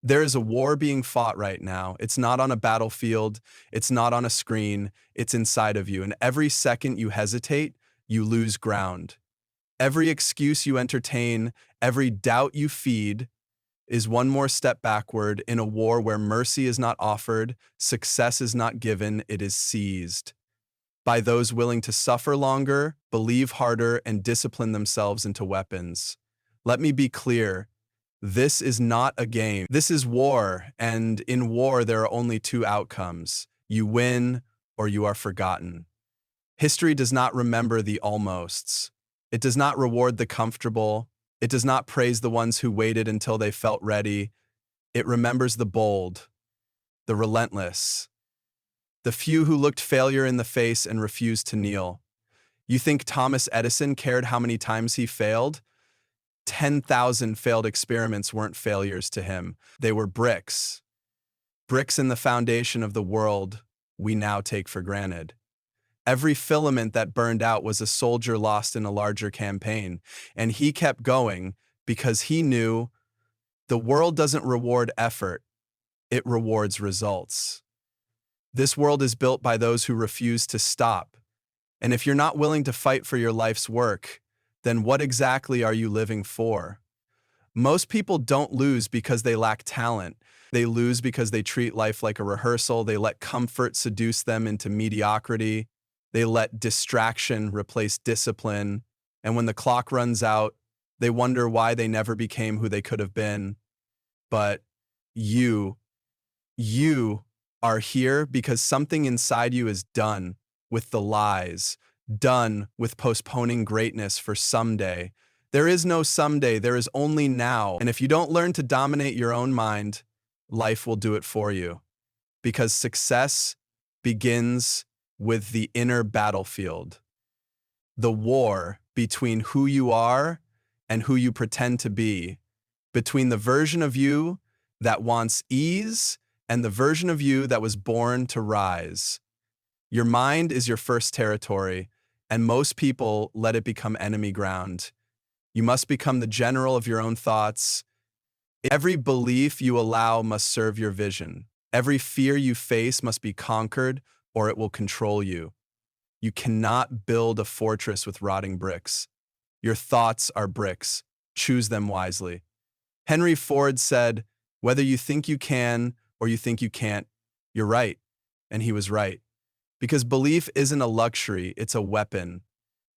There is a war being fought right now. It's not on a battlefield. It's not on a screen. It's inside of you. And every second you hesitate, you lose ground. Every excuse you entertain, every doubt you feed is one more step backward in a war where mercy is not offered, success is not given, it is seized by those willing to suffer longer, believe harder, and discipline themselves into weapons. Let me be clear. This is not a game. This is war, and in war there are only two outcomes. You win or you are forgotten. History does not remember the almosts. It does not reward the comfortable. It does not praise the ones who waited until they felt ready. It remembers the bold, the relentless, the few who looked failure in the face and refused to kneel. You think Thomas Edison cared how many times he failed? 10,000 failed experiments weren't failures to him. They were bricks. Bricks in the foundation of the world we now take for granted. Every filament that burned out was a soldier lost in a larger campaign, and he kept going because he knew the world doesn't reward effort, it rewards results. This world is built by those who refuse to stop, and if you're not willing to fight for your life's work, then what exactly are you living for? Most people don't lose because they lack talent. They lose because they treat life like a rehearsal. They let comfort seduce them into mediocrity. They let distraction replace discipline. And when the clock runs out, they wonder why they never became who they could have been. But you are here because something inside you is done with the lies, done with postponing greatness for someday. There is no someday, there is only now. And if you don't learn to dominate your own mind, life will do it for you. Because success begins with the inner battlefield. The war between who you are and who you pretend to be, between the version of you that wants ease and the version of you that was born to rise. Your mind is your first territory, and most people let it become enemy ground. You must become the general of your own thoughts. Every belief you allow must serve your vision. Every fear you face must be conquered, or it will control you. You cannot build a fortress with rotting bricks. Your thoughts are bricks. Choose them wisely. Henry Ford said, "Whether you think you can or you think you can't, you're right." And he was right. Because belief isn't a luxury, it's a weapon.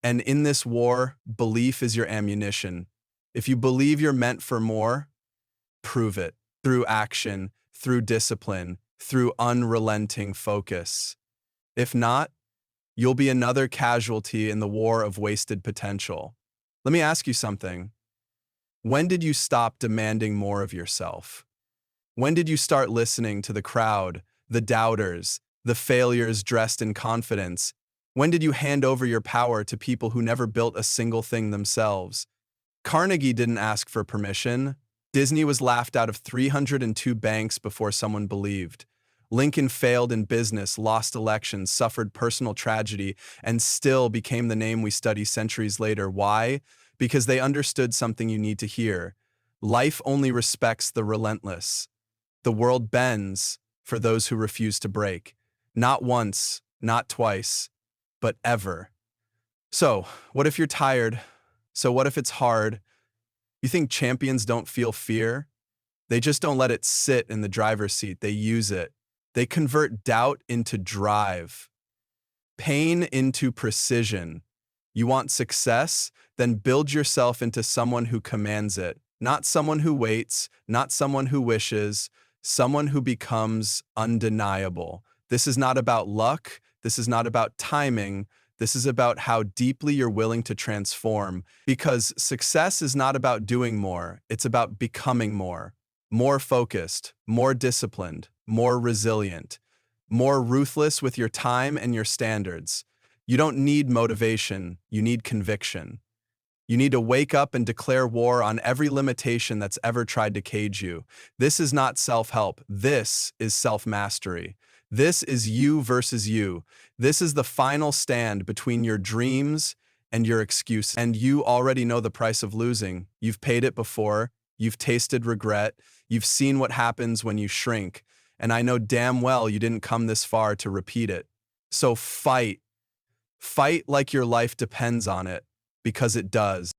And in this war, belief is your ammunition. If you believe you're meant for more, prove it through action, through discipline, through unrelenting focus. If not, you'll be another casualty in the war of wasted potential. Let me ask you something. When did you stop demanding more of yourself? When did you start listening to the crowd, the doubters, the failures dressed in confidence? When did you hand over your power to people who never built a single thing themselves? Carnegie didn't ask for permission. Disney was laughed out of 302 banks before someone believed. Lincoln failed in business, lost elections, suffered personal tragedy, and still became the name we study centuries later. Why? Because they understood something you need to hear. Life only respects the relentless. The world bends for those who refuse to break. Not once, not twice, but ever. So, what if you're tired? So what if it's hard? You think champions don't feel fear? They just don't let it sit in the driver's seat. They use it. They convert doubt into drive, pain into precision. You want success? Then build yourself into someone who commands it. Not someone who waits, not someone who wishes, someone who becomes undeniable. This is not about luck. This is not about timing. This is about how deeply you're willing to transform. Because success is not about doing more. It's about becoming more. More focused, more disciplined, more resilient, more ruthless with your time and your standards. You don't need motivation. You need conviction. You need to wake up and declare war on every limitation that's ever tried to cage you. This is not self-help. This is self-mastery. This is you versus you. This is the final stand between your dreams and your excuses. And you already know the price of losing. You've paid it before. You've tasted regret. You've seen what happens when you shrink, and I know damn well you didn't come this far to repeat it. So fight. Fight like your life depends on it, because it does.